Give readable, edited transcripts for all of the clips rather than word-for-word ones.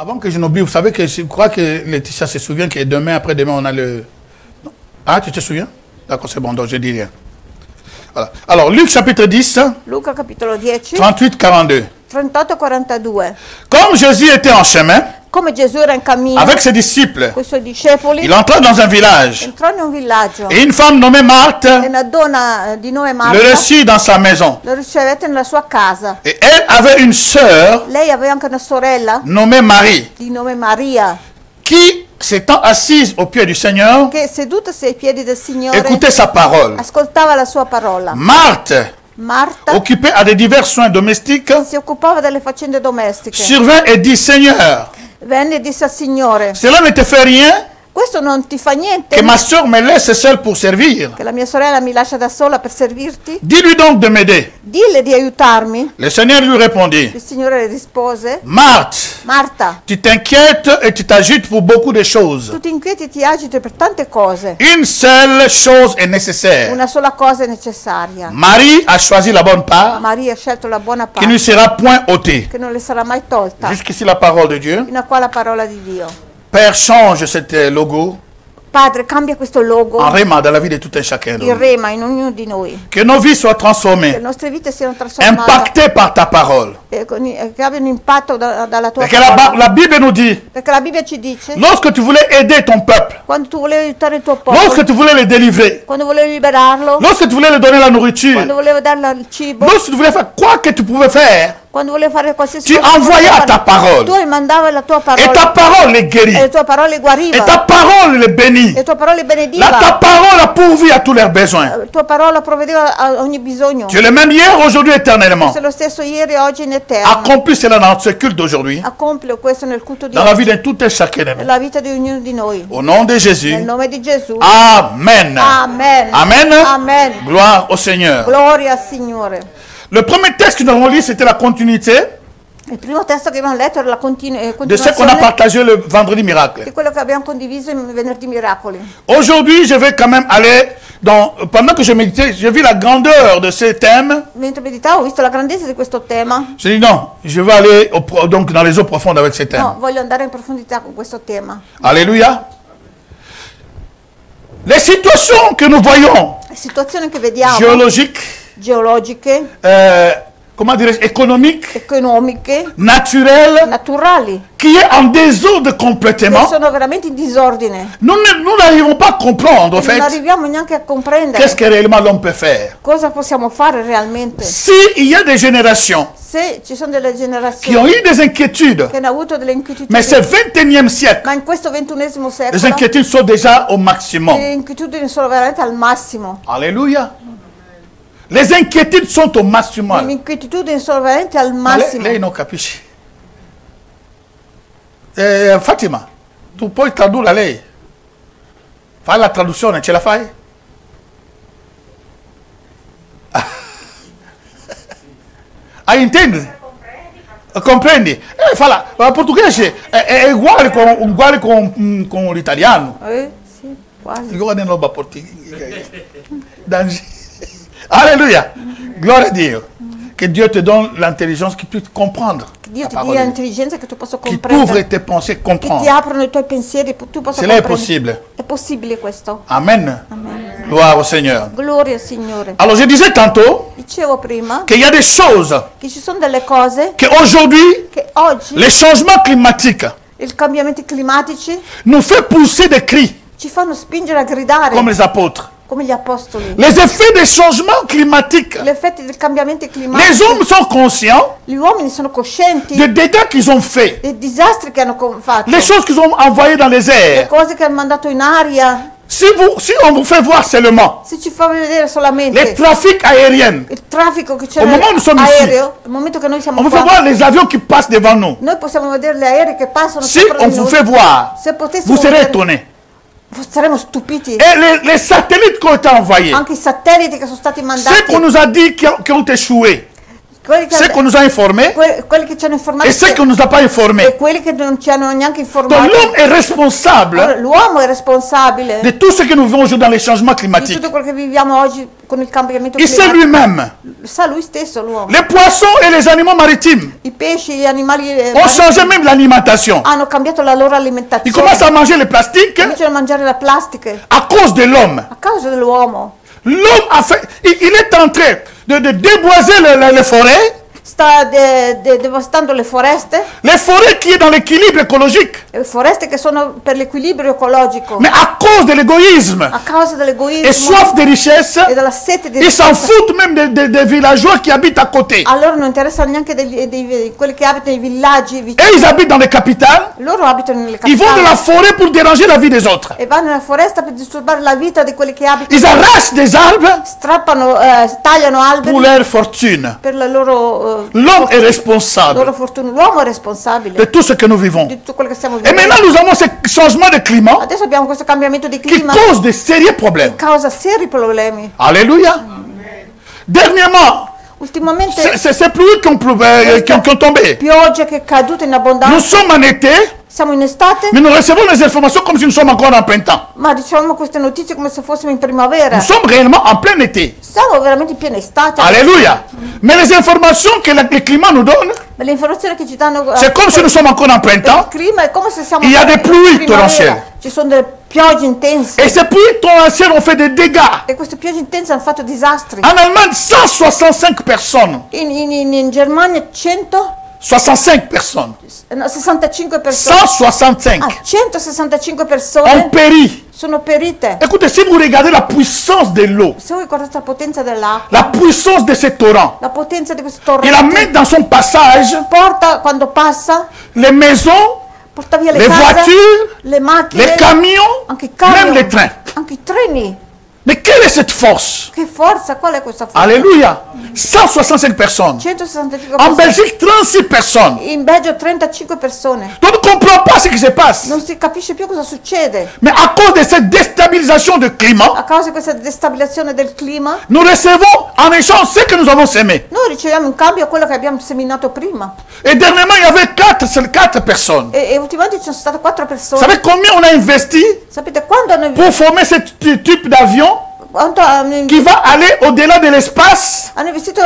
Avant que je n'oublie, vous savez que je crois que Laetitia se souvient que demain, après-demain, on a le... Ah, tu te souviens? D'accord, c'est bon, donc je dis rien. Voilà. Alors, Luc chapitre 10, Luca capitolo 10, 38-42. 38-42. Comme Jésus était en chemin, Come Gesù era in cammino avec ses disciples, con i suoi discepoli, il entra dans un village. entrò in un villaggio Et une femme nommée Marthe e una donna di nome le Marta reçut dans sa maison. lo ricevette nella sua casa. Et elle avait une sœur Lei aveva anche una sorella nommée Marie, di nome Maria qui, s'étant assise aux pieds du Seigneur, che sedutasi ai piedi del Signore écoutait sa parole. ascoltava la sua parola. Marthe, Marta occupée à des divers soins domestiques, si occupava delle faccende domestiche. survint et dit, Seigneur, Venne e disse al Signore: cela ne te fait rien questo non ti fa niente que ma sœur me laisse seule pour servir. che la mia sorella mi lascia da sola per servirti? Dis-lui donc de m'aider. Dille di aiutarmi. Le Seigneur lui répondit, Il Signore le rispose: Marthe, Marta, tu t'inquiètes et tu t'agites pour beaucoup de choses. tu ti inquieti e ti agiti per tante cose. Une seule chose est nécessaire. Una sola cosa è necessaria. Marie a choisi la bonne part Maria ha scelto la buona qui ne parte sera point ôtée. che non le sarà mai tolta. Jusqu'ici la parole de Dieu. Fino a qua la parola di Dio. Père, change cet logo Padre, cambia questo logo en rhéma dans la vie de tout un chacun de in nous. rema in ognuno di noi. Que nos vies soient Che transformées, le nostre vite siano trasformate impactées par ta parole. e che abbiano impatto dalla tua Perché parola. la Bible nous dit, Perché la Bibbia ci dice: lorsque tu voulais aider ton peuple, quando tu volevi aiutare il tuo popolo, lorsque tu voulais les délivrer, quando volevi liberarlo, lorsque tu voulais leur donner la nourriture, quando volevi darle il cibo, lorsque tu voulais faire quoi que tu pouvais faire, quando volevi fare qualsiasi tu cosa, envoyais ta parole. tu mandavi la tua Et parola ta parole les e guérit. la tua parola li guariva, Et ta parole les bénit. e la tua parola li benediva, Ta parole a pourvu à tous leurs besoins. la tua parola provvedeva a ogni bisogno. Tu es le même hier, aujourd'hui, éternellement. Sei lo stesso ieri, oggi e in eterno. Accomplis cela dans ce culte d'aujourd'hui, Accompli questo nel culto di dans la oggi, vie de tout un chacun de nous. nella vita di ognuno di noi. Au nom de Jésus. Nel nome di Gesù. Amen. Amen. Amen. Amen. Gloire au Seigneur. Gloria al Signore. Le premier texte que nous avons lu, c'était la continuité Il primo testo che abbiamo letto era la de ce qu'on a continuazione partagé le vendredi miracle. di quello che abbiamo condiviso in Venerdì Miracoli. Aujourd'hui, je vais quand même aller pendant que je méditais, j'ai vu la grandeur de ce thème. Mentre meditavo ho visto la grandezza di questo tema. J'ai dit non, je vais aller donc dans les eaux profondes avec ce thème. No, voglio andare in profondità con questo tema. Alléluia. Les situations que nous voyons, Le situazioni che vediamo, géologiques, geologiche, comment dirais-je, économiques, economiche, naturelles, naturali, qui est en désordre che complètement, sono veramente in disordine. nous n'arrivons pas à comprendre, en E non fait, arriviamo neanche a comprendere qu'est-ce que réellement l'homme peut faire. cosa possiamo fare realmente. S'il y a des générations Se ci sono delle qui ont generazioni eu des inquiétudes, che hanno avuto delle inquietudini, mais ce 21e siècle, ma in questo XXI les secolo inquiétudes sont déjà au maximum. le inquietudini sono veramente al massimo. Alléluia. Les inquiétudes sont au Le maximum. inquietudini sono veramente al massimo. Lei non capisce. Fatima, tu puoi tradurre lei. Fai la traduzione, ce la fai? Hai intendi? Comprendi? La portoghese è uguale con l'italiano. Sì, quasi. Io non ho portoghese. Alléluia. Gloria a Dio. Que Dieu te donne l'intelligence qui puisse comprendre. Che Dio la ti parole dia de Dieu. intelligenza che tu possa Qui t'ouvre comprendere, tes pensées, che ti comprendre. aprono i tuoi pensieri, tu possa Cela est comprendere. possible. È possibile questo. Amen. Amen. Gloire au Seigneur. Gloria al Signore. Alors je disais tantôt Dicevo prima qu'il y a des choses che ci sono delle cose qu'aujourd'hui, che oggi les changements climatiques i cambiamenti climatici nous fait pousser des cris ci fanno spingere a gridare comme les apôtres. come gli apostoli. Les effets des changements climatiques. Gli effetti dei cambiamenti Les climatici. hommes sont conscients Gli uomini sono coscienti des dégâts qu'ils ont faits, dei disastri che hanno fatto, les choses qu'ils ont envoyées dans les le airs. cose che hanno mandato in aria. Si on vous fait voir seulement Se ci fa vedere les solamente trafics aériens, il traffico che c'è Au moment où nous sommes aereo, nel momento che noi siamo on vous fait qua, voir les avions qui passent devant nous. noi possiamo vedere gli aerei che passano Si sopra on di vous noi. fait voir, Se potessimo vous serez vedere, étonnés. saremo stupiti. Et les satellites qui ont été envoyés, Anche i satelliti che sono stati ceux mandati, qu'on nous a dit qui ont échoué, quelli ceux qu'on nous a informés quelli che ci hanno informati et ceux qui ne nous ont pas informés. e quelli che non ci hanno neanche Donc informati. l'homme est responsable Allora, l'uomo è responsabile de tout ce que nous vivons aujourd'hui dans les changements di climatiques. tutto quello che viviamo oggi con il cambiamento Il sait climatico. lui-même. Sa lui stesso l'uomo. Les poissons et les animaux maritimes I pesci, gli animali ont changé même l'alimentation. hanno cambiato la loro Ils alimentazione. commencent à manger le plastique Cominciano a mangiare la plastica à cause de l'homme. a causa dell'uomo. L'homme a fait, il est en train de déboiser les forêts. Sta devastando le foreste qui est dans l'équilibre écologique. foreste che sono per l'equilibrio ecologico. Mais à cause de l'égoïsme A causa et dell'egoismo soif de richesse, e della sete di ils s'en ricchezza, foutent même des villageois qui habitent à côté. a loro non interessano neanche quelli che abitano nei villaggi Et vicini. ils habitent dans les capitales. Loro abitano nelle Ils vont de la capitali forêt pour déranger la vie des autres. e vanno nella foresta per disturbare la vita di quelli che abitano. Ils arrachent des arbres Strappano, tagliano alberi pour leur fortune. per la loro, L'homme est loro responsable fortuna. L'uomo è responsabile de tout ce que nous vivons. di tutto quello che stiamo Et vivendo. maintenant, nous avons ce changement de climat Adesso abbiamo questo cambiamento di qui clima cause de sérieux che problèmes. causa seri problemi. Alléluia. Dernièrement, Ultimamente ces pluies qui ont tombé. piogge che è caduta in Nous abbondanza. sommes en été, Siamo in estate, mais nous recevons les informations comme si nous sommes encore en printemps. ma diciamo queste notizie come se fossimo in primavera. Nous sommes réellement en plein été. Siamo veramente in piena estate. Alléluia. Mais les informations que le climat nous donne, Ma le informazioni che ci danno c'est comme si nous sommes encore en il printemps. clima è come se siamo Il y a in des pluies primavera. torrentielles. Ci sono delle piogge intense Et ces pluies torrentielles ont fait des dégâts. e queste piogge intense hanno fatto disastri. En Allemagne, 165 personnes. In Germania 65 personnes. 65 persone. 165 165 ont persone péri. sono perite. Écoutez, si vous regardez la puissance de l'eau, Se voi guardate la potenza dell'acqua, la puissance de ces torrents, la potenza di questo il la torrente, met dans son passage porta quando passa, les maisons, porta via le les case, voitures, le macchine, les camions, anche i camion, même les trains. anche i treni. Mais quelle est cette force? Che forza, qual è questa forza? Alléluia. 165 personnes. 165 En persone. Belgique, 36 personnes. In Belgio 35 persone. Donc on ne comprend pas ce qui se passe. Non si capisce più cosa succede. Mais à cause de cette déstabilisation du climat, A causa di questa destabilizzazione del clima, nous recevons en échange ce que nous avons semé. noi riceviamo in cambio quello che abbiamo seminato prima. Et dernièrement, il y avait 4 personnes. E ultimamente ci sono state 4 Vous persone. savez combien on a investi Sapete quando hanno, pour former ce type d'avion quanto hanno qui va aller au-delà de l'espace, investito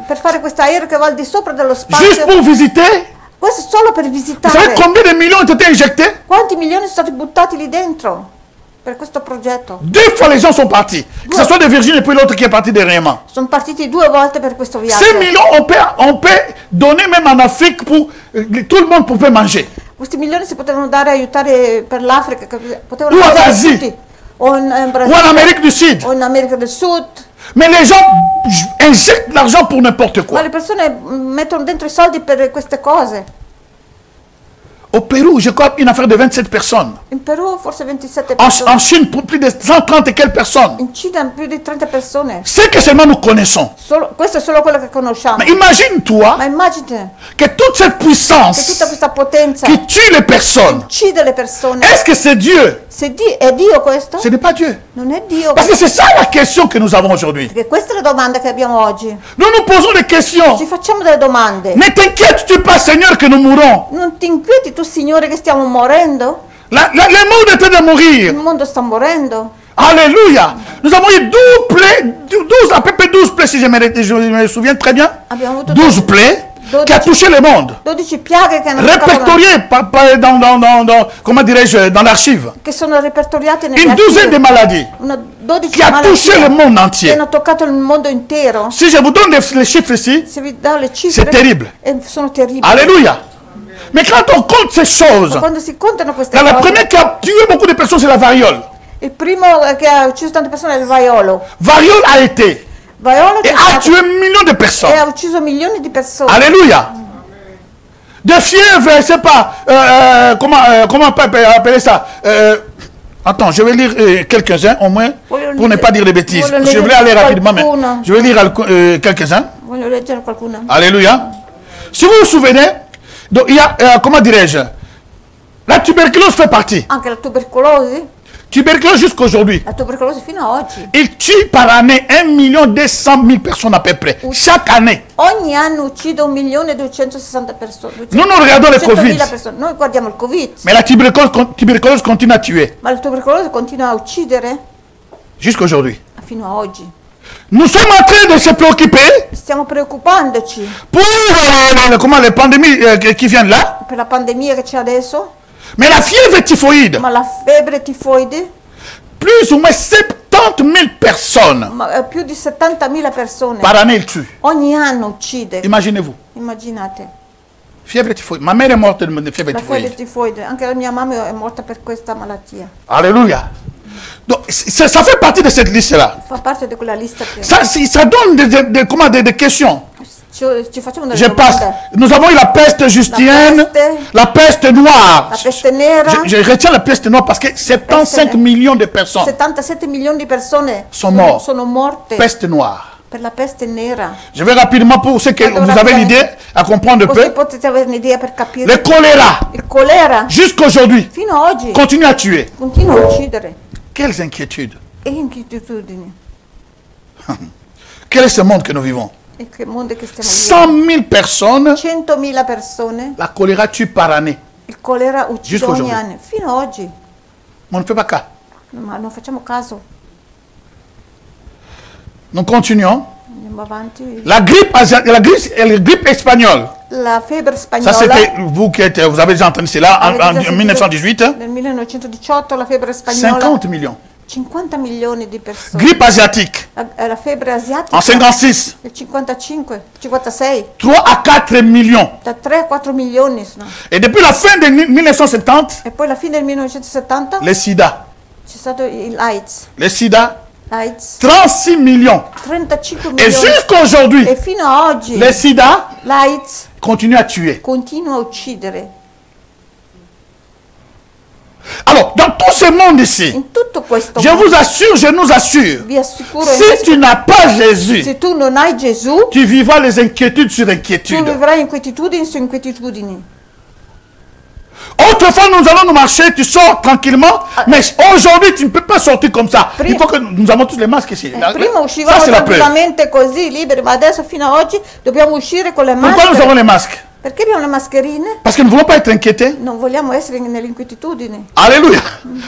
per fare questo aereo che va al di sopra dello juste spazio? pour visiter? Questo è solo per Vous visitare. savez combien de millions ont été injectés? Quanti milioni sono stati buttati lì dentro per questo progetto? 2 fois les gens sont partis. Que ce soit de Virginie et puis l'autre qui est parti dernièrement. Sono partiti 2 volte per questo 6 viaggio. millions, on peut donner même en Afrique pour tout le monde pouvait manger. Questi milioni si potevano dare a aiutare per l'Africa, che potevano O in aiutare Asia. tutti. O in Ou en Brasile, Amérique du Sud. o in America del Sud. Mais les gens injectent l'argent pour n'importe Ma quoi. le persone mettono dentro i soldi per queste cose. Au Pérou, je crois une affaire de 27 personnes. In Perù forse 27 En persone. Chine, pour plus de 130 et quelques personnes. In Cina più di 30 persone. C'est que seulement nous connaissons. Questo è solo quello che conosciamo. Mais imagine-toi Ma immagina que toute cette che tutta puissance questa potenza qui tue les personnes, uccide le persone. est-ce que c'est Dieu? È Dio questo? Ce n'est pas Dieu. Non è Dio. Parce que c'est ça la question que nous avons aujourd'hui. Perché questa è la domanda che abbiamo oggi. Nous nous posons des questions. Ci facciamo delle domande. Ne t'inquiètes-tu pas, Seigneur, que nous mourrons? Non ti inquieti tu, Signore, che stiamo morendo? Le monde est en train de Il mourir. mondo sta morendo. Alléluia. Nous avons eu 12 à peu près 12 plaies, si je me souviens très bien. Abbiamo avuto 12 plaies qui a touché le monde. 12 piaghe che hanno toccato Répertoriées comment dirais-je, dans l'archive. che sono repertoriate negli Une douzaine de archivi. maladies Una 12 qui a touché le malattie monde che entier. hanno toccato il mondo intero. Si je vous donne les chiffres ici, Se vi do le cifre, c'est terrible. sono terribili. Alléluia. Mais quand on compte ces choses, Quando si contano queste la cose, première qui a tué beaucoup de personnes, c'est la variole. il primo che ha ucciso tante persone è il vaiolo. Variole a été Vaiolo et che a tué millions de personnes. e ha ucciso milioni di persone. Alléluia. De fièvre, je ne sais pas, comment on peut appeler ça. Attends, je vais lire quelques-uns au moins pour ne pas dire de bêtises. Je vais aller rapidement, mais je vais lire quelques-uns. Voglio leggere qualcuna. Alléluia. Si vous vous souvenez, donc, il y a, comment dirais-je, la tuberculose fait partie. Anche la tubercolosi. Tuberculose jusqu'aujourd'hui. La tubercolosi fino a oggi. Il tue par année 1.200.000 personnes à peu près. Chaque année. Ogni anno uccide 1.260.000 persone. Nous regardons le Covid. Noi guardiamo il Covid. Mais la tuberculose continue à tuer. Ma la tubercolosi continua a uccidere? Jusqu'aujourd'hui. Fino a oggi. Nous sommes en train de se préoccuper. Stiamo preoccupandoci. Pour les pandémies qui viennent là. Per la pandemia che c'è adesso. Mais la fièvre typhoïde. Ma la febbre tifoide. Plus ou moins 70.000 personnes. Più di 70.000 persone. Par année il tue. Ogni anno uccide. Imaginez-vous. Immaginate. Fièvre tifoide. Ma mère est morte de fièvre la tifoide. Febbre tifoide. Anche la mia mamma è morta per questa malattia. Alléluia. Donc, ça fait partie de cette liste-là. Fa parte di quella lista che... Ça donne des questions. Ci facciamo delle Je passe. Nous avons eu la peste justienne, la peste noire. La peste nera. Je retiens la peste noire parce que 75 millions de personnes 77 milioni di persone sono morte. Peste noire. Per la peste nera. Je vais rapidement pour ceux que vous avez l'idée à comprendre un peu. Potete avere un'idea per capire. Le choléra. Il colera. Jusqu'aujourd'hui. Fino a oggi. Continue à tuer. Continua a uccidere. Quelles inquiétudes. E inquietudini. Quel est ce monde que nous vivons? E che mondo che stiamo 100.000 personnes. 100.000 persone. La choléra tue par année. Il colera uccide ogni anno. Fino a oggi. Ma on ne fait pas cas. Ma non facciamo caso. Nous continuons. Andiamo avanti. La grippe espagnole. La febbre spagnola. Ça c'était vous qui êtes, vous avez déjà entendu cela en 1918. Nel 1918 la febbre spagnola. 50 millions. 50 milioni di persone. Grippe asiatique. La febbre asiatica. En 56. Nel 55, 56. 3 à 4 millions. Da 3 a 4 milioni. No? Et depuis la fin de 1970. E poi la fine del 1970. Le sida. C'è stato l'AIDS. Le sida. L'AIDS. 36 millions. 35 milioni. Et jusqu'à aujourd'hui. E fino a oggi. Le sida. L'AIDS. Continue à tuer. Continua a uccidere. Alors, dans tout ce monde ici, in tutto questo je vous assure, je nous assure, vi assicuro, si tu n'as pas Jésus, se tu non hai Gesù, tu vivras les inquiétudes sur tu inquiétudes. vivrai inquietudini su inquietudini. Autrefois, nous allons nous marcher, tu sors tranquillement, mais aujourd'hui, tu ne peux pas sortir comme ça. Il faut que nous avons tous les masques ici. Prima uscivamo tranquillamente così, liberi, ma adesso fino a oggi dobbiamo uscire con le maschere. Pourquoi nous avons les masques? Perché abbiamo le mascherine? Parce que nous ne voulons pas être inquiétés. Non vogliamo essere nell'inquietudine. Alléluia.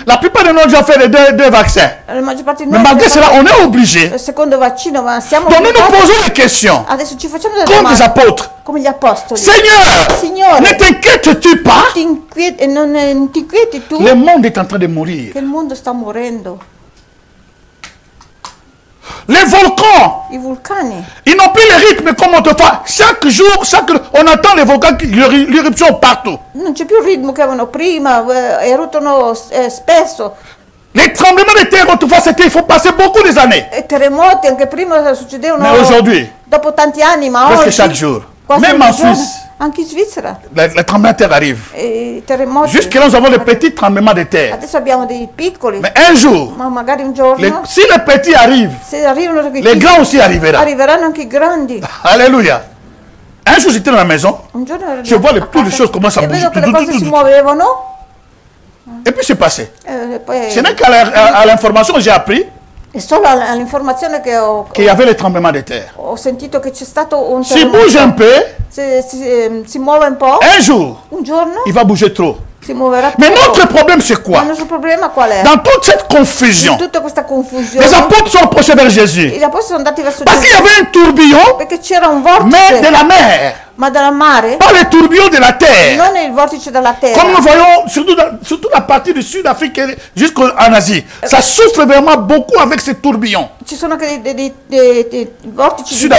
La plupart de nous ont déjà fait les deux vaccins. Mais malgré cela, on est obligé. Il secondo vaccino, ma siamo Donc nous nous posons des questions. Adesso ci facciamo delle comme domande. les apôtres. Come gli apostoli. Signore, ne t'inquiètes-tu pas? Non ti inquieti tu? Le monde est en train de mourir. Che il mondo sta morendo. Les volcans, I vulcani, ils n'ont plus le rythme comme autrefois. Chaque jour, on entend les volcans, l'éruption partout. Non c'è più il ritmo che avevano prima, eruttano spesso. Les tremblements de terre autrefois, c'était, il faut passer beaucoup des années. E terremoti anche prima succedevano. Mais aujourd'hui, dopo tanti anni, ma presque oggi, chaque jour, même en Suisse, anche in Svizzera, les tremblements de terre arrivent. Terremoti. Jusque là, nous avons les petits tremblements de terre. Adesso abbiamo dei piccoli. Mais un jour, Ma magari un giorno, si les petits arrivent, se arrivano les grands aussi arriveront. Arriveranno anche i grandi. Alléluia. Un jour, j'étais dans la maison, Un giorno je vois toutes les choses commencent à e bouger. vedo che le cose si muovevano. Et puis c'est passé. Poi, Ce n'est qu'à l'information que j'ai appris è solo all'informazione che qu'il y avait les tremblements de terre. ho sentito che c'è stato un S'il bouge un peu, si muove un po', un jour, un giorno il va bouger trop. si muoverà Mais troppo. notre problème, c'est quoi? Ma il nostro problema qual è? Dans toute cette confusion, In tutta questa confusione, les apôtres sont approchés vers Jésus. gli apostoli sono andati verso Parce qu'il y Gesù avait un tourbillon, perché c'era un mais vortice, de la mer. ma dal mare, Pas le tourbillon de la terre. non il vortice della terra. Comme nous voyons, surtout la partie du Sud-Afrique jusqu'en Asie. Ça souffre vraiment beaucoup avec ces tourbillons. Ci sono anche dei vortici Sud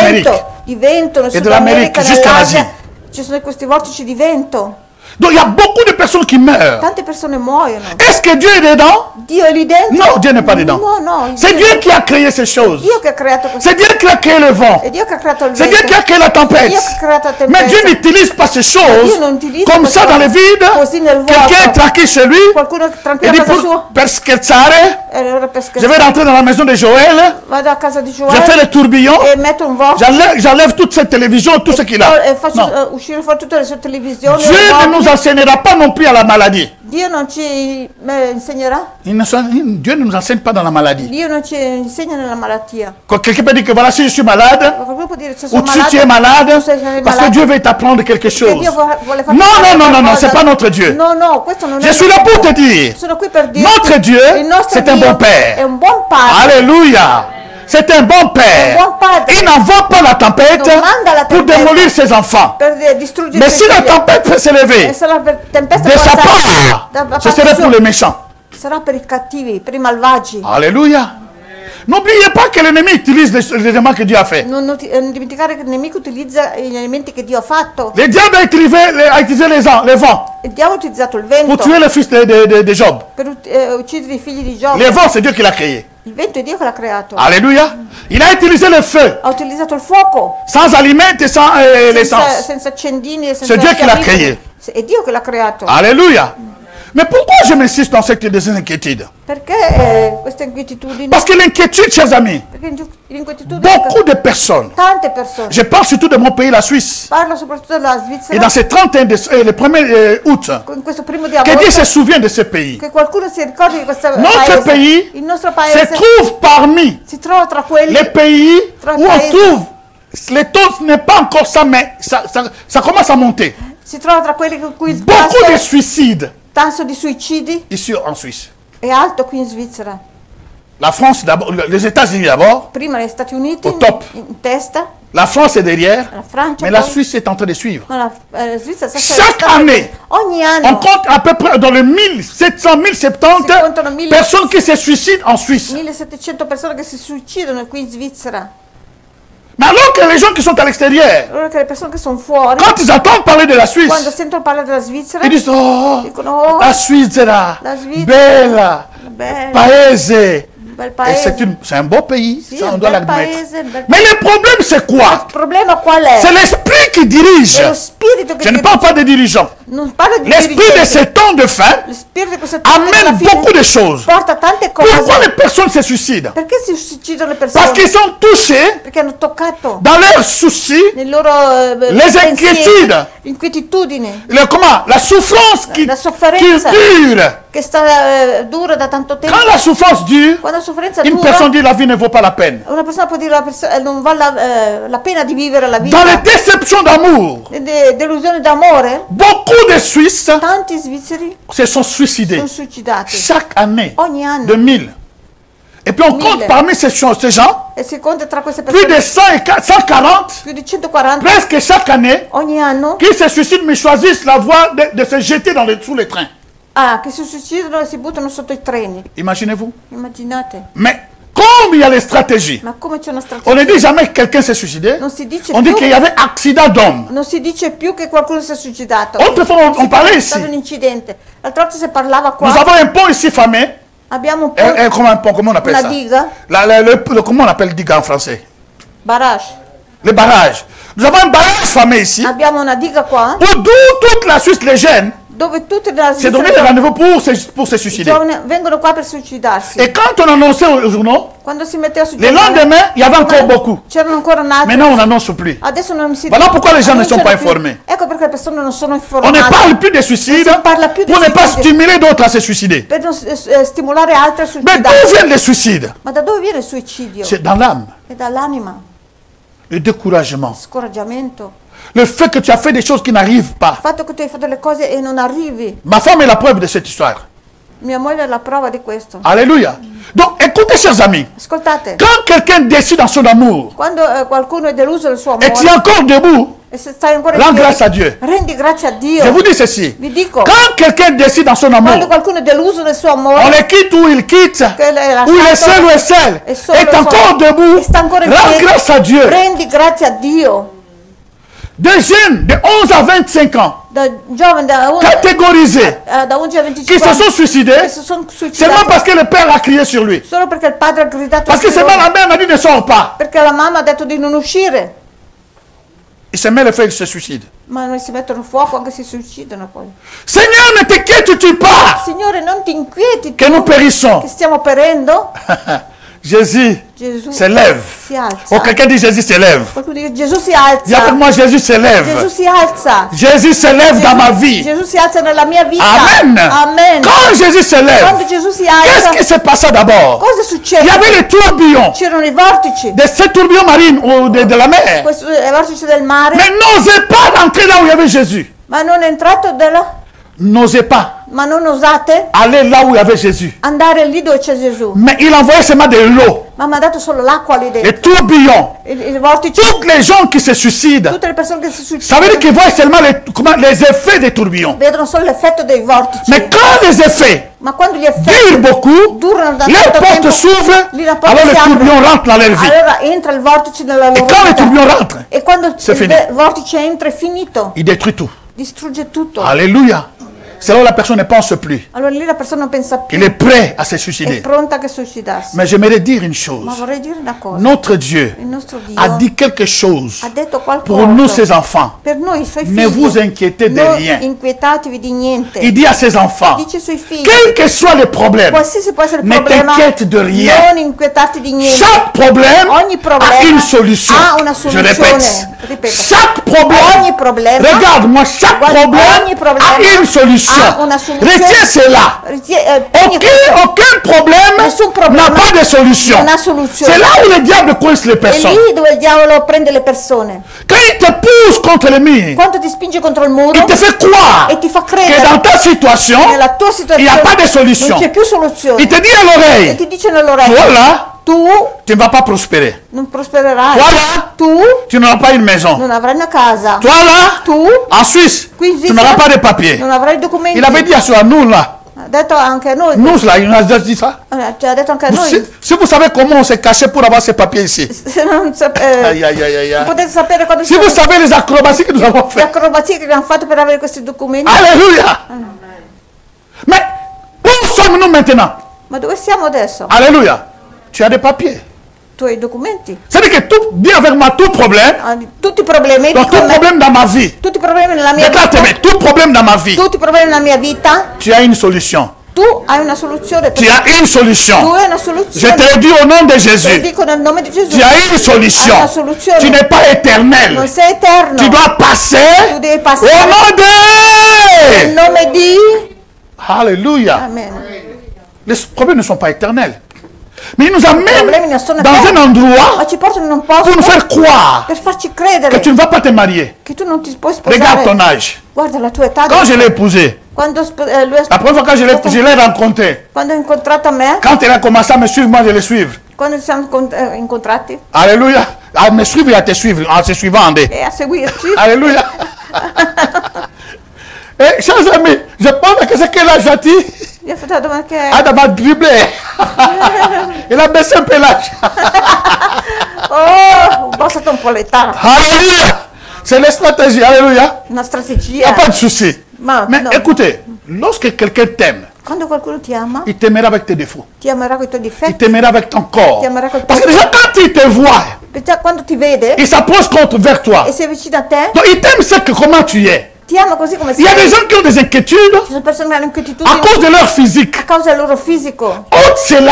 di vento nel e Sud dell'America, America, jusqu'en nell'Asia. Asie. Ci sono questi vortici di vento. Donc il y a beaucoup de personnes qui meurent. Tante persone muoiono. Est-ce que Dieu est dedans? Dio è lì dentro? Non, Dieu n'est pas dedans. No, C'est Dieu qui a créé ces choses. Dio che ha creato questo. C'est Dieu qui a créé le vent. È Dio che ha creato il C'est vento. Dieu qui a créé la tempête. Dio che ha creato la tempesta. Mais Dieu n'utilise pas ces choses Dio non utilizza comme queste ça dans le cose vide. così nel vuoto. Quelqu'un est tranquille chez lui. Qualcuno è Et tranquillo dit a casa sua. per scherzare, E allora per je scherzare vais rentrer dans la maison de Joël. vado a casa di Je Joel fais le tourbillon. e metto un vortice J'enlève toute cette télévision, tout ce qu'il a. e faccio Non. uscire fuori tutte le sue televisioni. Dieu ne nous enseignera pas non plus à la maladie. Dio non ci insegnerà. Dieu ne nous enseigne pas dans la maladie. Dio non ci insegna nella malattia. Quelqu'un peut dire que voilà, si je suis malade, ou si tu es malade, parce que Dieu veut t'apprendre quelque chose. Non, c'est pas notre Dieu. Je suis là pour te dire, notre Dieu, c'est un bon Père. Alléluia. C'est un bon Père. Il n'envoie pas la tempête pour démolir ses enfants. Mais si la tempête peut s'élever de sa part, ce serait pour les méchants. Alléluia. N'oubliez pas que l'ennemi utilise les éléments que Dieu a fait. Non dimenticare che il nemico utilizza gli elementi che Dio ha fatto. Le diable a utilisé les vents. Il diavolo ha utilizzato il vento. Pour tuer le fils de Job. Per uccidere i figli di Giobbe. Les vents, c'est Dieu qui l'a créé. Il vento è Dio che l'ha creato. Alléluia. Il a utilisé le feu. Ha utilizzato il fuoco. Sans alimento e sans l'essence. Senza accendini e senza. C'est Dieu qui l'a créé. È Dio che l'ha creato. Alléluia. Mais pourquoi je m'insiste dans cette inquiétude? Perché questa inquietudine? Parce que l'inquiétude, chers amis, beaucoup de personnes, tante persone, je parle surtout de mon pays, la Suisse, parlo soprattutto della Svizzera, et dans ces 31 le 1er août, in questo primo di que agosto, Dieu se souvient de ce pays. Che qualcuno si ricordi di questo Notre paese. pays Il nostro paese se trouve parmi si trova tra quelli, les pays où on paesi, trouve, les taux n'est pas encore ça, mais ça commence à monter. Si trova tra quelli con cui il Beaucoup de suicides tasso di suicidi ici en Suisse. è alto qui in Svizzera. La France d'abord, les États-Unis d'abord, Prima gli Stati Uniti au top. in testa, La France est derrière, la Francia, mais la Suisse est en train de suivre. ma la Svizzera Chaque année, ogni on anno compte à peu près dans les 1700, 1070 personnes qui se suicident en Suisse. 1700 persone che si suicidano qui in Svizzera. Mais alors que les gens qui sont à l'extérieur, Allora che le persone che sono fuori, quand ils entendent parler de la Suisse, quando sentono parlare della Svizzera, ils disent, oh, dicono oh, la Svizzera, la Svizzera, bella, bella, paese. bel Et paese. c'est un beau pays, Sì, ça on un doit bel l'admettre. paese, un bel Mais le problème c'est quoi? Il problema qual è? C'est l'esprit qui dirige. È lo spirito che Je ne parle pas des dirigeants. non parlo di L'esprit de dirigenti. ces temps de fin Lo spirito di questo tempo della amène fine beaucoup de choses. porta tante cose. Pourquoi les personnes se suicident? Perché si suicidono le Parce persone? qu'ils sont touchés Perché hanno toccato dans leurs soucis, nel loro les pensieri, inquiétudes, l'inquietudine, la souffrance qui la sofferenza dure. che sta dura da tanto tempo. Quand la souffrance dure, Quando la sofferenza une dura, personne dit la vie ne vaut pas la peine. una persona può dire non vale la pena di vivere la vita. Dans les déceptions d'amour, Delusioni d'amore, beaucoup de Suisses tanti svizzeri se sont suicidés sono suicidati chaque année, ogni anno. de 1000. Et puis on compte parmi ces gens, E si conta tra queste plus persone de 140, più di 140 presque chaque année, ogni anno qui se suicident mais choisissent la voie de se jeter sous les trains. che si suicidano e si buttano sotto i treni. Imaginez-vous. Immaginate. Mais comme il y a les stratégies, Ma come c'è una on strategia? ne dit jamais que quelqu'un s'est suicidé. Non si dice On dit più qu'il y avait accident d'homme. non si dice più che qualcuno si è suicidato. Autrefois, on parlait È stato un ici. incidente. L'altra volta si parlava qua. Nous avons un pont ici famé. Abbiamo un po' Comment un pont, comment on appelle una ça? diga, Comment on appelle diga en français? barrage. Le barrage. Nous avons un barrage famé ici. Abbiamo una diga qua Où d'où toute la Suisse, les jeunes, dove tutte le s'est donné des rendez-vous pour se suicider. giovani vengono qua per suicidarsi. Et quand on annonçait aux journaux, Quando si metteva su le lendemain, il y avait encore beaucoup. c'erano ancora nati. Maintenant, on n'annonce plus. Adesso non si Voilà pourquoi les gens ne sont annunciano pas più. informés. Ecco perché le persone non sono On informate. ne parle plus de suicide Non si parla più di pour ne pas suicide. stimuler d'autres à se suicider. Per non stimolare altri a Mais suicidarsi. d'où viennent les suicides? Ma da dove viene il suicidio? C'est dans l'âme. È dall'anima, Le découragement. scoraggiamento. Le fait que tu as fait des choses qui n'arrivent pas. Il fatto che tu hai fatto delle cose e non arrivi. Ma femme est la preuve de cette histoire. Mia moglie è la prova di questo. Alléluia. Donc, écoutez, chers amis. Ascoltate, Quand quelqu'un décide dans son amour quando qualcuno è deluso del suo et tu es amore encore debout, e se stai ancora in rends piedi, grâce à Dieu. rendi grazie a Dio. Je vous dis ceci. Vi dico, Quand quelqu'un décide dans son quando amour, qualcuno è deluso del suo on amore, le quitte ou il quitte, che l'hai ou il est lasciato, seul ou est seul, è solo, est encore debout, e sta ancora in rends piedi, grâce à Dieu. rendi grazie a Dio. Des jeunes de 11 à 25 ans, Da giovane, da 11 catégorisés, a 25 qui se sont suicidés, che si sono seulement suicidati parce que le père a crié sur lui. solo perché il padre ha gridato Parce que su seulement loro. la mère m'a dit ne sors pas. Perché la mamma ha detto di non uscire, Il se met le fait qu'il se suicide. ma non si mettono fuoco, anche si suicidano poi. Seigneur, ne t'inquiète-tu pas Signore, non ti inquieti que nous tu périssons. che stiamo perendo? Jésus s'élève. Oh, quelqu'un dit Jésus s'élève. Dis avec moi, Jésus s'élève. Jésus s'élève dans ma vie. Amen. Amen. Quand Jésus s'élève, qu'est-ce qui se passait d'abord? Il y avait les tourbillons. De ces tourbillons marines ou de la mer. Mais n'osez pas rentrer là où il y avait Jésus. N'osez pas aller là où il y avait Jésus. Mais il envoyait seulement de l'eau. Les tourbillons. Toutes les gens qui se suicident. Ça veut dire qu'ils voient seulement les effets des tourbillons. Mais quand les effets durent beaucoup, les portes s'ouvrent, alors les tourbillons rentrent dans leur vie. Et quand les tourbillons rentrent, c'est fini. Il détruit tout. Alléluia. C'est là où la personne ne pense plus. Il est prêt à se suicider. Mais j'aimerais dire une chose. Notre Dieu a dit quelque chose pour nous, ses enfants. Ne vous inquiétez de rien. Il dit à ses enfants, quels que soient les problèmes, ne t'inquiète de rien. Chaque problème a une solution. Je répète, chaque problème, regarde-moi, chaque problème a une solution. Retiens cela. Aucun problème n'a pas de solution. C'est là où le diable coince les personnes. Quand il te pousse contre le mur, il te fait croire que dans ta situation, il n'y a pas de solution. Il te dit à l'oreille, voilà, tu ne vas pas prospérer. Toi là, tu n'auras pas une maison. Toi là, en Suisse, tu n'auras pas de papier. Il avait dit à nous là. Nous là, il nous a déjà dit ça. Si vous savez comment on s'est caché pour avoir ces papiers ici. Aïe, aïe, aïe, aïe. Si vous savez les acrobaties que nous avons fait. Alléluia. Mais où sommes-nous maintenant? Alléluia. Tu as des papiers. C'est-à-dire que tout, dis avec moi, tout problème. Tout problème dans ma vie. Tout problème dans ma vie. Tu as une solution. Tu as une solution. Je te le dis au nom de Jésus. Tu as une solution. Tu n'es pas éternel. Tu dois passer au nom de... Alléluia. Les problèmes ne sont pas éternels. Mais il nous amène dans un endroit pour nous faire croire que tu ne vas pas te marier. Regarde ton âge. Quand je l'ai épousé, la première fois que je l'ai rencontré, quand elle a commencé à me suivre, moi je l'ai suivre. Alléluia. À me suivre et à te suivre, en se suivant. Alléluia. Et chers amis, je pense que c'est qu'elle a gentil. Adam a dribblé. Il a baissé un peu l'âge. Alléluia. C'est la stratégie. Alléluia. Il n'y a pas de souci. Mais écoutez, lorsque quelqu'un t'aime, il t'aimera avec tes défauts. Il t'aimera avec ton corps. Parce que déjà quand il te voit, il s'approche vers toi. Donc il t'aime comment tu es. Il y a des gens qui ont des inquiétudes à cause de leur physique. Autre cela,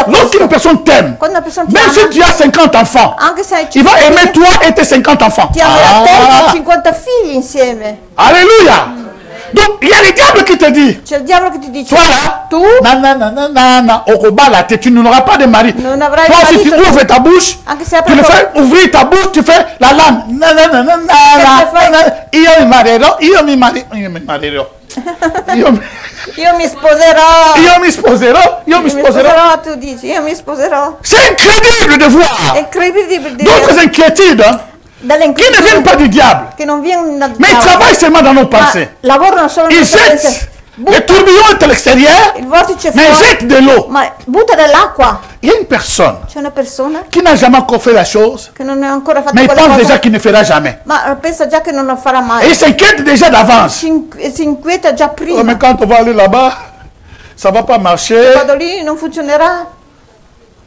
lorsqu'une personne t'aime, même si tu as 50 enfants, il va aimer toi et tes 50 enfants. Alléluia. Donc il y a le diable qui te dit, toi là, au combat là, tu n'auras pas de mari. Toi si tu ouvres ta bouche, tu le fais ouvrir ta bouche, tu fais la lame. Io mi marierò. C'est incredibile de voir d'autres inquiétudes qui ne viennent pas du diable, mais ils travaillent seulement dans nos pensées. Ils jettent les tourbillons à l'extérieur, mais ils jettent de l'eau. Il y a une personne qui n'a jamais encore fait la chose, mais il pense déjà qu'il ne fera jamais. Et il s'inquiète déjà d'avance. Oh, mais quand on va aller là-bas, ça ne va pas marcher.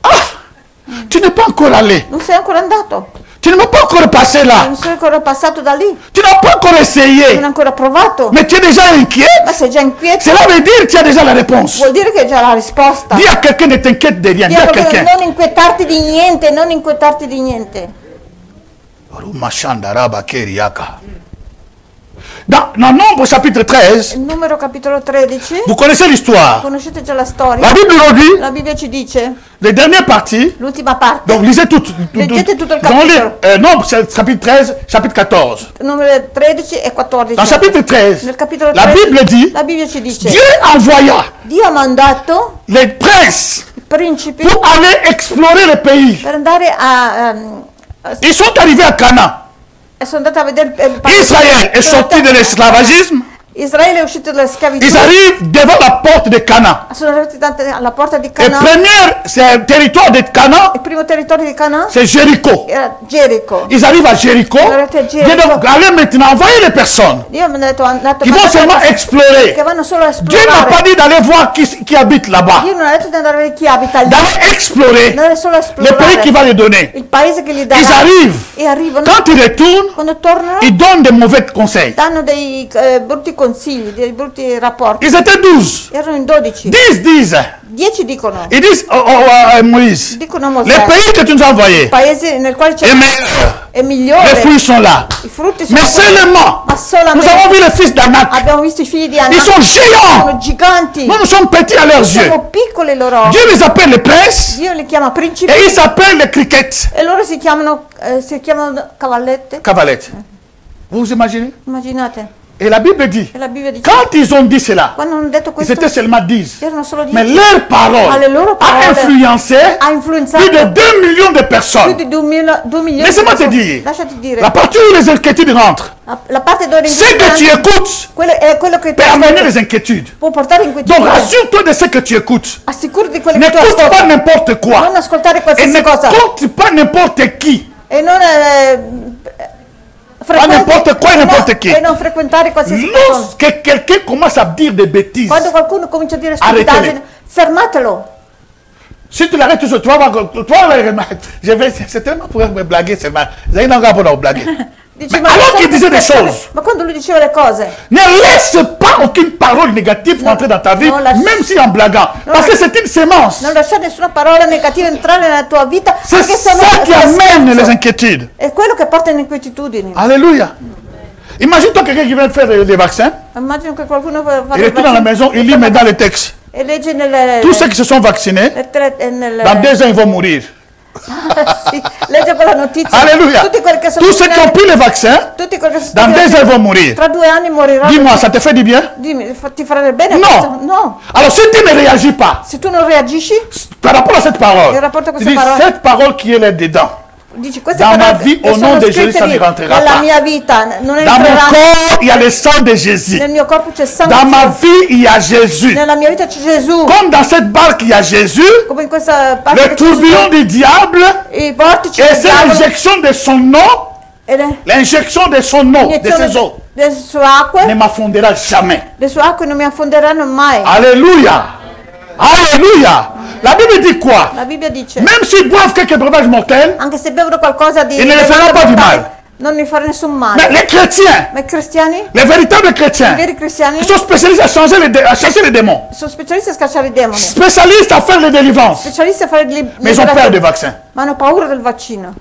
Ah, tu n'es pas encore allé. Tu Tu ne m'as pas encore passé là. Non sono ancora passato da lì. Tu n'as pas encore essayé. Non ho ancora provato. Mais tu es déjà inquiet. Ma sei già inquieto. Cela veut dire que tu as déjà la réponse. Vuol dire che hai già la risposta. Dis à quelqu'un ne t'inquiète de rien. Dis à quelqu'un. Non inquietarti di niente, non inquietarti di niente. Dans Nombre chapitre 13, Numero capitolo 13, vous connaissez l'histoire. Conoscete già la storia. La Bible nous dit, La Bibbia ci dice, les dernières parties, l'ultima parte. donc lisez tout. Leggete tutto il Nous allons lire capitolo. Nombre chapitre 13, chapitre 14. Numero 13 e 14. Dans chapitre 13, Nel capitolo la 13, Bible dit, la Bibbia ci dice, Dieu envoya Dio ha mandato les princes i principi pour aller explorer le pays. per andare a... Ils sont arrivés à Canaan. sono andati a vedere il Israël est sorti de l'esclavagisme. Israele è uscito dalla schiavitù. Ils arrivent devant la porte de Canaan. Sono arrivati alla porta di Le Canaan. premier territoire de Canaan, Il primo territorio di Canaan c'est Jéricho. era Gerico. Ils arrivent à Jéricho. Dieu donc allez maintenant envoyer les personnes Dio mi ha detto andate qui vont seulement explorer. che vanno solo a Dieu n'a pas esplorare. dit d'aller voir qui habite là-bas. Dio non ha detto di andare a vedere chi abita lì. D'aller explorer Andare solo a le pays esplorare qu'il va les donner. il paese che gli Ils darà. arrivent. E arrivano. Quand ils retournent, Quando tornano ils donnent des mauvais conseils. danno dei brutti consigli, dei brutti rapporti. Ils étaient 12. Erano in 12. 10 disent. 10 dicono. Ils disent Moïse, Dicono a les Mosè. pays que tu nous as envoyés, Il paese nel quale c'è est meilleur. è migliore. Les fruits sont là. I frutti sono Mais seulement, ma nous solamente avamo vu les fils d'Anak. abbiamo visto i figli di Ils Anak. sont géants. Sono giganti. Nous sommes petits à leurs yeux. Sono piccoli loro occhi. Dieu les appelle les princes Dio li chiama principi et ils s'appellent les crickets. e loro si chiamano cavallette. Cavalettes. Vous vous imaginez? Immaginate. Et la Bible dit, E la Bibbia dice, quand ils ont dit cela, quando hanno detto ils questo, étaient seulement 10. erano solo 10. Mais leur Ma parole le loro a parole influencé ha influenzato plus de 2 millions de più personnes. di 2 milioni Laissez-moi di te persone. dire, Lasciati dire, la partie où les inquiétudes rentrent, la parte dove ce que tu écoutes è quello che tu peut amener ascolti, les inquiétudes. può portare Donc inquietudine. rassure-toi de ce que tu écoutes. Assicurati di quello che tu N'écoute ascolti. pas n'importe quoi. Non ascoltare Et qualsiasi cosa. n'écoute pas n'importe qui. E non n'importe quoi e n'importe chi. E non frequentare qualsiasi persona. Lorsque quelqu'un commence à dire des bêtises, Quando qualcuno comincia a dire Arrêtele. stupidaggine, fermatelo. si tu l'arrêtes toujours, tu vas voir, c'est tellement pour me blaguer, c'est mal. Vous avez un rapport à blaguer. Dici, Mais alors sai qu'il disait des perché? choses, Ma quando lui diceva le cose, ne laisse pas aucune parole négative rentrer dans ta vie, Non, même si en blaguant. Parce que c'est une sémence. non lasciare nessuna parola negativa entrare nella tua vita, C'est anche se ça qui amène les inquiétudes. è quello che porta in inquietudini. Alléluia. Imagine-toi quelqu'un qui vient faire des vaccins, Immagino che qualcuno fa il retourne à la maison, il lit maintenant les textes. e legge nelle Tous ceux qui se sont vaccinés, dans 2 ans, ils vont mourir. sì, legge quella notizia. Alléluia. Tutti quelli che sono Tous ceux qui ont pris les vaccins, tutti quelli che sono dans 2 ans, ils vont mourir. tra 2 anni moriranno. Dis-moi, ça te fait du bien? Dimmi, ti farebbe bene No. questo? No. Alors, si tu ne réagis pas Se tu non reagisci, par rapport à cette parole, Il rapporto a tu questa dis, parola. cette parole qui est là-dedans, dici queste Dans parole ma vie, che au sono nom de scritte Gesù, ça ne lì, rentrera nella pas. mia vita non dans mon entreranno. corps, il y a le sang de Jésus. Nel mio corpo c'è sangue. Dans ma vie, il y a Jésus. Nella mia vita c'è Gesù. Comme dans cette barque, il y a Jésus, Come in questa parte le che c'è tourbillon du diable, Gesù. I vortici et del c'est diavolo l'injection de son nom, e l'injection de son nom, de l'iniezione ses eaux, delle sue acque, ne m'affondera jamais. le sue acque non mi affonderanno mai. Alléluia. Alléluia. La Bible dit quoi? La Bibbia dice, Même s'ils boivent quelques breuvages mortels, anche se bevono qualcosa di... Il ne le farà pas du mal. Non mi farà nessun male. mais les chrétiens, Ma i cristiani, les véritables i chrétiens, veri cristiani, ils sont spécialisés à chasser les démons, sono specialisti a scacciare i demoni, spécialistes à faire les délivrances, specialisti a fare mais ils ont peur des vaccins. ma hanno paura del vaccino.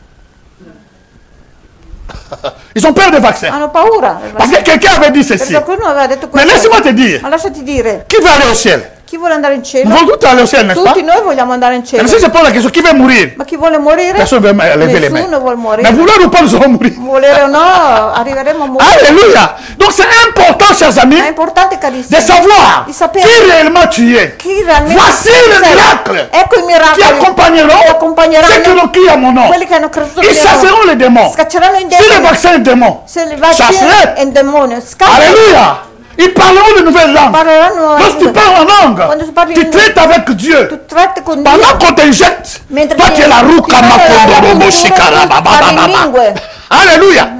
Ils ont peur des vaccins. Hanno paura del Parce vaccino. que quelqu'un avait dit Perché ceci. qualcuno aveva detto Mais questo. laisse-moi te dire, Ma lasciati dire, qui veut aller au ciel? chi vuole andare in Nous cielo? voulons tous aller au ciel, n'est-ce pas? Tutti noi vogliamo andare in Mais cielo. si je pose la question, qui veut mourir? Ma chi vuole morire? Personne ne veut lever les mains. Nessuno vuole Mais morire. vouloir ou pas, nous allons mourir. Volere o no, arriveremo a morire. Alléluia. Donc c'est important, chers amis, È importante, de carissimi, savoir di sapere qui réellement tu es. chi realmente Voici le sei. miracle Ecco i qui miracoli accompagneront che accompagneranno ceux qui ont crié à mon nom. quelli che hanno creduto Ils nel mio nome. chasseront les démons. Scacceranno i Si le demoni. vaccin est démon, Se il vaccino chasserai. è un demonio, scaccia. Alléluia. Ils parleront de nouvelles langues. Parleranno Lorsque tu parles en Quando langue, tu parli tu in- traites avec Dieu. Tu tratti con Dio. Pendant qu'on t'injecte, Mentre toi tu es la ti rouka fai la makondorobo puntura, shikara parli in lingue. Alléluia.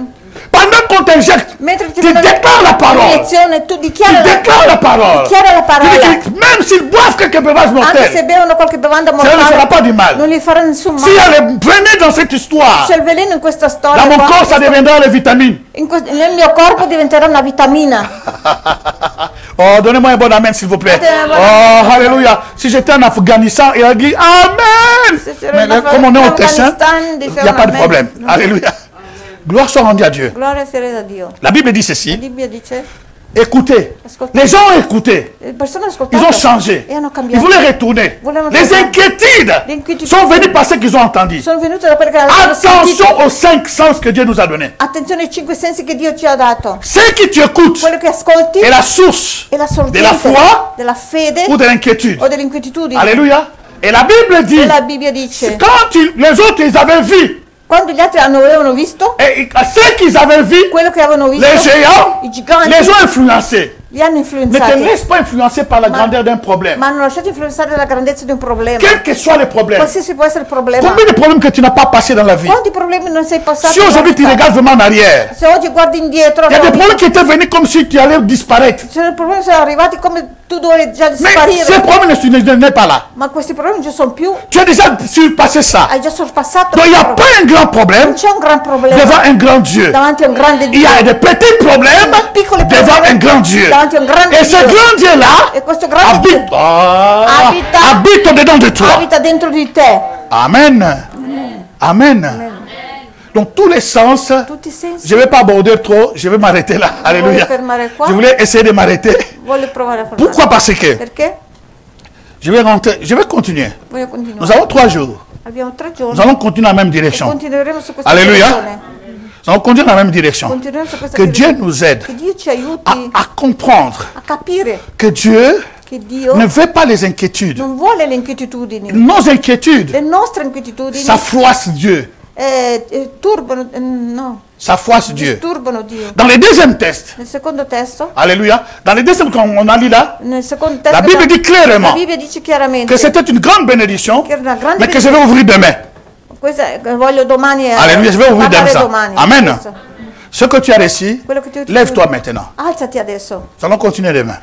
Pendant Pendant qu'on t'injecte, tu déclares la parole. Tu déclares la parole. Même s'ils boivent quelques breuvages mortels, ça ne fera pas du mal. Si elle est venue dans cette histoire, dans mon corps, ça deviendra les vitamines. Nel mio corpo diventerà una vitamina. Oh, donnez-moi un bon amen, s'il vous plaît. Oh, alléluia. Si j'étais en Afghanistan, il a dit Amen. Mais comme on est au Tessin, il n'y a pas de problème. Alléluia. Gloire soit rendue à Dieu. La Bible dit ceci. Écoutez. Les gens ont écouté. Ils ont changé. Ils voulaient retourner. Les inquiétudes sont venues par ce qu'ils ont entendu. Attention aux 5 sens que Dieu nous a donnés. Ce qui tu écoutes est la source de la foi ou de l'inquiétude. Alléluia. Et la Bible dit, quand les autres ils avaient vu, quando gli altri avevano visto, et ceux qu'ils avaient vu, les géants, les ont influencés. Ne te laisse pas influencer par la grandeur d'un problème. Quel que soit le problème. Combien de problèmes que tu n'as pas passé dans la vie? Si aujourd'hui tu regardes vraiment en arrière, il y a des problèmes qui étaient venus comme si tu allais disparaître. Mais ces problèmes ne sont pas là. Tu as déjà surpassé ça. Donc il n'y a pas un grand problème devant un grand Dieu. Il y a des petits problèmes devant un grand Dieu. Et ce grand Dieu-là habite dedans de toi. Amen. Amen. Donc tous les sens, je ne vais pas aborder trop, je vais m'arrêter là. Alléluia. Je voulais essayer de m'arrêter. Pourquoi? Parce que je vais continuer. Nous avons 3 jours. Nous allons continuer dans la même direction. Alléluia. Nous allons continuer dans la même direction. Que Dieu nous aide à comprendre que Dieu ne veut pas les inquiétudes. Nos inquiétudes, ça froisse Dieu. Ça froisse Dieu. Dans le deuxième test, alléluia, dans le deuxième qu'on a lu là, la Bible dit clairement que c'était une grande bénédiction, mais que je vais ouvrir demain. Alléluia, je vais ouvrir demain. Amen. Ce que tu as reçu, lève-toi maintenant. Nous allons continuer demain.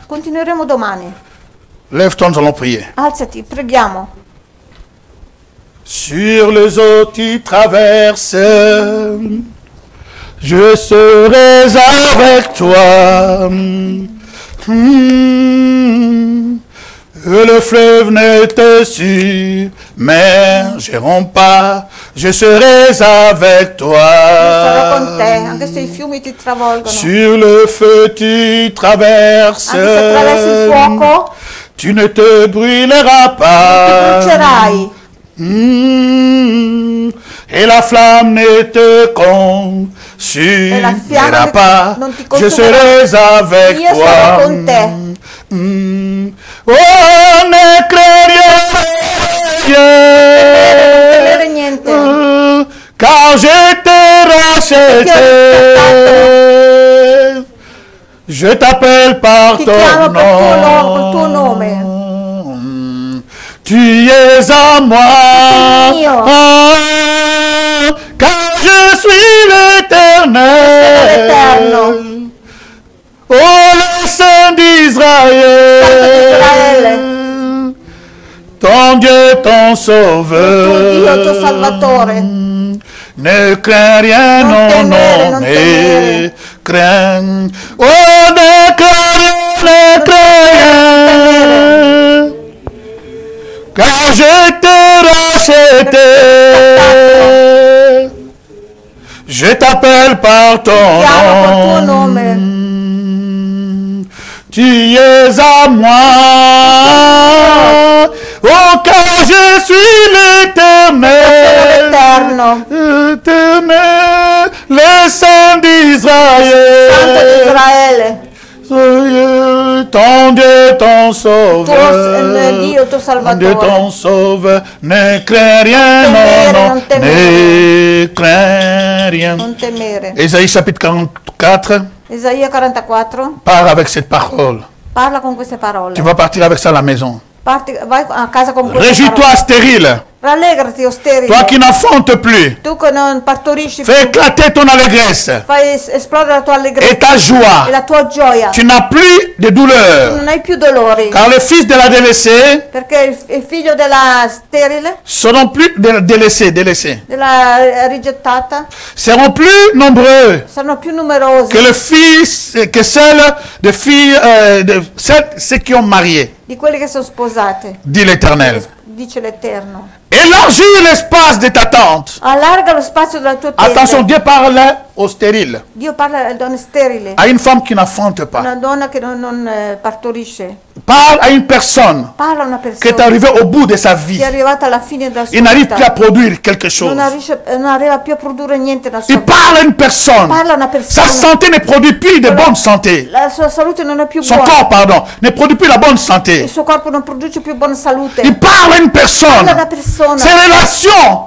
Lève-toi, nous allons prier. Alzati, preghiamo. Sur les eaux tu traverses, je serai avec toi. Le fleuve ne te submergeront pas, je serai avec toi. Sur le feu tu traverses, tu ne te brûleras pas. Et la flamme ne te consumera pas, je serai avec toi. Oh, ne crains rien, car je t'ai racheté. Je t'appelle par ton nom. Tu es à moi, car je suis l'Éternel. Oh, le Saint d'Israël, ton Dieu, ton Sauveur, ne crains rien, non, ne crains. Oh, ne crains rien, car je t'ai racheté. Je t'appelle par ton nom. Tu es à moi. Oh, car je suis l'Éternel. Éternel, le Saint d'Israël. Ton Dieu, ton Sauveur, ton Dieu, ton Sauveur, ne crains rien, non, ne crains rien. Ésaïe chapitre 44, parle avec cette parole. Parla con queste parole. Tu vas partir avec ça à la maison. Parti, vai a casa con queste Réjouis-toi parole. stérile. Rallegrati, o sterile. Toi qui n'enfantes plus. Tu che non partorisci Fais più. éclater ton allégresse. Fai esplodere la tua allegrezza. Et ta joie. E la tua gioia. Tu n'as plus de douleur. Non hai più dolori. Car les fils de la délaissée. Perché il figlio della sterile. Seront plus délaissés. Della rigettata. Seront plus nombreux. Saranno più numerosi. Que le fils, que celles de filles, ceux qui ont marié. Di quelli che sono sposate. Dit l'Éternel. Dice l'Eterno. Élargis l'espace de ta tente. Allarga lo spazio della tua tenda. Attention, Dieu parle aux stériles. Dio parla alle donne sterili. À une femme qui n'enfante pas. Una donna che non partorisce. Parle à une personne Parla a una qui est persona arrivée au bout de sa vie. che è arrivata alla fine della sua Il n'arrive vita. plus à produire quelque chose. Non arriva più a produrre niente nella sua Il vita. parle à une personne. Parla a una Sa persona. santé ne produit plus de bonne santé. La sua salute non è più Son buona. corps, pardon, ne produit plus la bonne Il santé. suo corpo non produce più buona salute. Il parle à une personne. Parla a una persona. Ses relations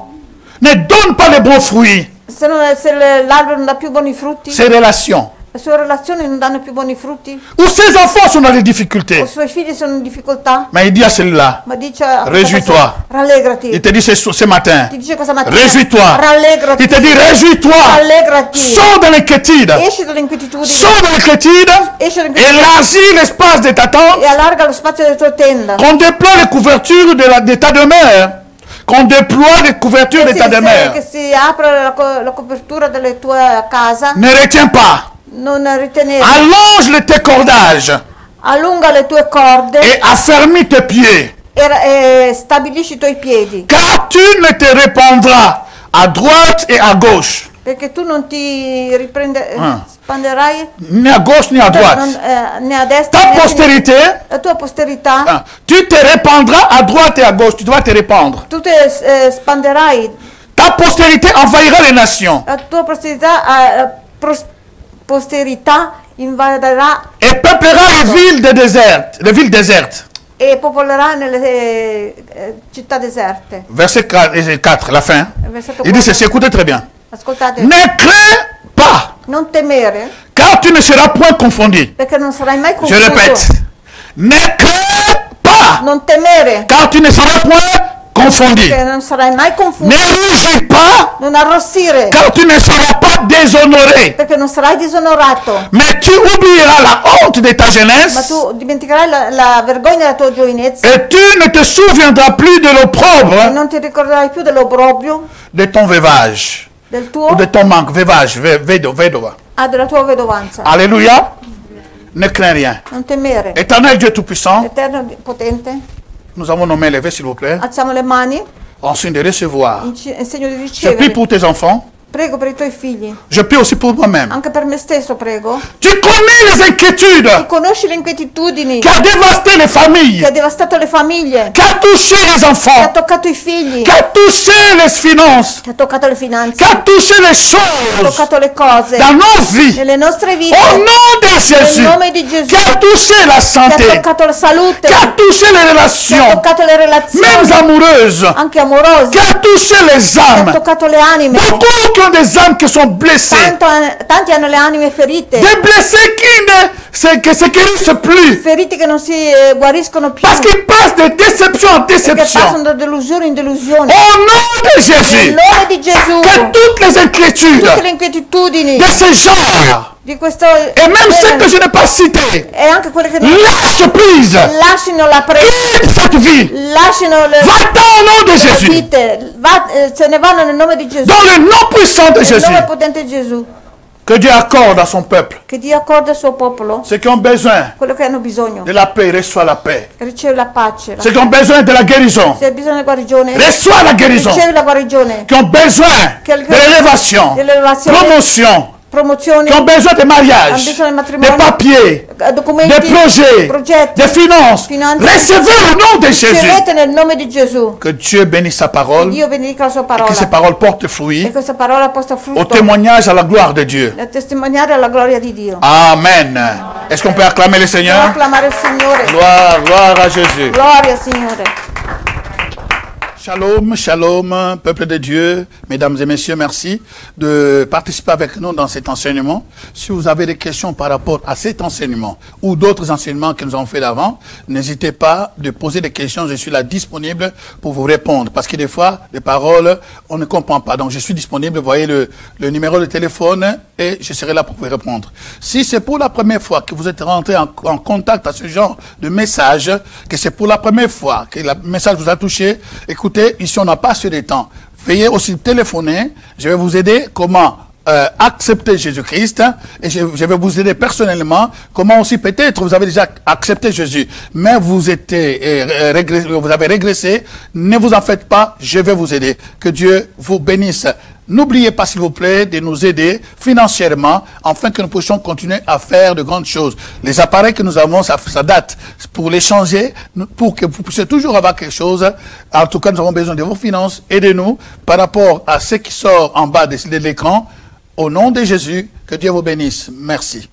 ne donnent pas les bons fruits. Se l'albero non dà più buoni frutti, Ses relations. le sue relazioni non danno più buoni frutti, Ou ses enfants sont dans des o difficultés. i suoi figli sono in difficoltà, Mais il dit à celui-là, ma dice a Réjouis-toi. rallegrati. il te dit ce matin, Ti dice questa mattina, réjouis-toi. rallegrati. Il te dit, réjouis-toi. Rallegrati. Sors de l'inquiétude. Esci dall'inquietudine, Sors de l'inquiétude. esci dall'inquietudine Élargis l'espace de ta tente. e allarga lo spazio della tua tenda. Qu'on déploie les couvertures de ta demeure. Qu'on déploie les couvertures de ta demeure. Che si apra la copertura della tua casa, Ne retiens pas. non ritenere, Allonge tes cordages allunga le tue corde et affermis tes pieds. e stabilisci i tuoi piedi, Car tu ne te répandras à droite et à gauche. perché tu non ti spanderai Ni à gauche ni à droite. né a destra Ta né a sinistra. postérité, La tua posterità, tu te répandras à droite et à gauche. Tu dois te répandre. tu te spanderai, Ta postérité envahira les nations la tua posterità invaderà et peuplera les villes désertes. e popolerà nelle città deserte. Verset 4, la fin. Versetto Il dit 4. ceci, écoutez très bien. Ascoltate, Ne crains pas, non temere, car tu ne seras point confondu. perché non sarai mai Je confuso. répète, ne crains pas, Non temere, car tu ne seras point confondu. perché non sarai mai confuso. Ne rougis pas, Non arrossire, car tu ne seras pas déshonoré. perché non sarai disonorato. Mais tu oublieras la honte de ta Ma jeunesse tu dimenticherai la vergogna della tua giovinezza et tu ne te souviendras plus de e l'opprobre non ti ricorderai più dell'obbrobrio, de ton veuvage del ou tuo, de ton manque. Veuvage, vedova. della tua vedovanza. Alléluia. Ne crains rien. Non temere. Éternel Dieu Tout-Puissant, Eterno potente, nous avons nos mains levées, s'il vous plaît, alziamo le mani en signe de recevoir. in segno di Je prie ricevere. pour tes enfants. Prego per i tuoi figli, Je prie aussi pour moi-même. anche per me stesso prego. Tu connais les inquiétudes Conosci le inquietudini qui a dévasté les familles, che ha devastato le famiglie, qui a touché les che ha enfants, toccato i figli, qui a touché les finances, che ha toccato le finanze, qui a touché les ha choses toccato le cose dans nos vies. nelle nostre vite. Au nom de Jésus, Nel nome di Gesù, qui a touché la che ha santé, toccato la salute, qui a touché les che ha relations, toccato le relazioni, même amoureuses, anche amorose, qui a touché les che ha âmes. toccato le anime. Beaucoup qui ont des âmes qui sont blessées. Tanti hanno le anime ferite, Des blessés qui ne se guérissent plus. feriti che non si guariscono più, Parce qu'ils passent de déception en perché déception. passano da delusione in delusione. Au nom de Nel Jésus, nome di Gesù, que toutes les inquiétudes tutte le inquietudini de ce genre, di questo et même celles que je n'ai pas citées, e anche quelle che non lâche prise. lasciano la Quitte cette vie. lasciano le Va-t'en au nom de le Jésus. vite, se ne vanno nel nome di Gesù, Dans le nom puissant de nel Jésus. nome potente di Gesù, Que Dieu accorde à son peuple. che Dio accorda al suo popolo Ceux qui ont besoin quello che hanno bisogno, de la paix, reçoit la paix. che riceve la pace, Ceux qui ont besoin de la guérison, se hai bisogno di guarigione, reçoit la guérison. ricevi la guarigione, Qui ont besoin de l'élévation, dell'elevazione, promotion, promozioni, qui ont besoin de mariage, hanno bisogno del des matrimonio, papiers, documenti, des projets, progetti, des finances. finanze. Recevez au nom de Jésus. Ricevete nel nome di Gesù. Que Dieu bénisse sa parole, Dio benedica la sua que parola ces paroles portent e fruit questa parola possa au frutto témoignage à la gloire de Dieu. da testimoniare alla gloria di Dio. Amen. Est-ce qu'on peut acclamer le Possiamo Seigneur? acclamare il Signore. Gloire, gloire à Jésus. Gloria Signore. Shalom, shalom, peuple de Dieu, mesdames et messieurs, merci de participer avec nous dans cet enseignement. Si vous avez des questions par rapport à cet enseignement ou d'autres enseignements que nous avons fait d'avant, n'hésitez pas de poser des questions, je suis là disponible pour vous répondre. Parce que des fois, les paroles, on ne comprend pas. Donc je suis disponible, vous voyez le numéro de téléphone et je serai là pour vous répondre. Si c'est pour la première fois que vous êtes rentré en contact à ce genre de message, que c'est pour la première fois que le message vous a touché, écoutez, ici on n'a pas assez de temps. Veuillez aussi téléphoner, je vais vous aider comment accepter Jésus-Christ et je vais vous aider personnellement comment aussi peut-être vous avez déjà accepté Jésus mais vous avez régressé, ne vous en faites pas, je vais vous aider. Que Dieu vous bénisse. N'oubliez pas s'il vous plaît de nous aider financièrement afin que nous puissions continuer à faire de grandes choses. Les appareils que nous avons, ça date. Pour les changer, pour que vous puissiez toujours avoir quelque chose, en tout cas nous avons besoin de vos finances. Aidez-nous par rapport à ce qui sort en bas de l'écran. Au nom de Jésus, que Dieu vous bénisse. Merci.